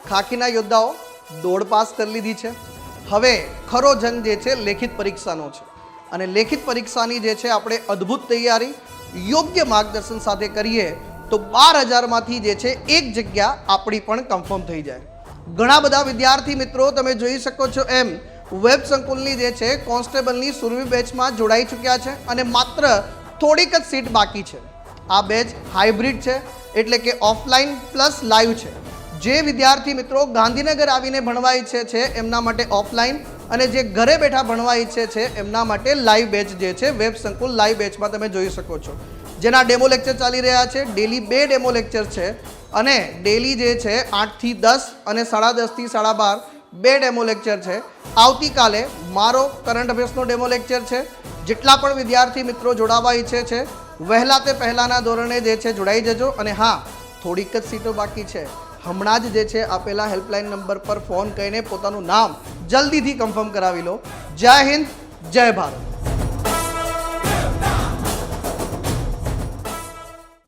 ખાખીના યોદ્ધાઓ દોડ પાસ કરી લીધી છે। હવે ખરો જંગ જે છે લેખિત પરીક્ષાનો છે અને લેખિત પરીક્ષાની જે છે આપણે અદ્ભુત તૈયારી યોગ્ય માર્ગદર્શન સાથે કરીએ તો 12,000માંથી જે છે એક જગ્યા આપણી પણ કન્ફર્મ થઈ જાય। ઘણા બધા વિદ્યાર્થી મિત્રો તમે જોઈ શકો છો એમ વેબ સંકુલની જે છે કોન્સ્ટેબલની સુરવી બેચમાં જોડાઈ ચૂક્યા છે અને માત્ર થોડીક જ સીટ બાકી છે। આ બેચ હાઇબ્રિડ છે એટલે કે ઓફલાઈન પ્લસ લાઈવ છે। જે વિદ્યાર્થી મિત્રો ગાંધીનગર આવીને ભણવા ઈચ્છે છે એમના માટે ઓફલાઈન અને જે ઘરે બેઠા ભણવા ઈચ્છે છે એમના માટે લાઈવ બેચ જે છે વેબ સંકુલ લાઈવ બેચમાં તમે જોઈ શકો છો જેના ડેમો લેક્ચર ચાલી રહ્યા છે। ડેલી 2 ડેમો લેક્ચર છે અને ડેલી જે છે 8 થી 10 અને 10:30 થી 12:30 2 ડેમો લેક્ચર છે। આવતીકાલે મારો કરંટ અફેર્સનો ડેમો લેક્ચર છે। જેટલા પણ વિદ્યાર્થી મિત્રો જોડાવા ઈચ્છે છે વહેલા તે પહેલાંના ધોરણે જે છે જોડાઈ જજો અને હા થોડીક જ સીટો બાકી છે। હમણાં જ જે છે આપેલા હેલ્પલાઇન નંબર પર ફોન કરીને પોતાનું નામ જલ્દીથી કન્ફર્મ કરાવી લો। જય હિન્દ, જય ભારત।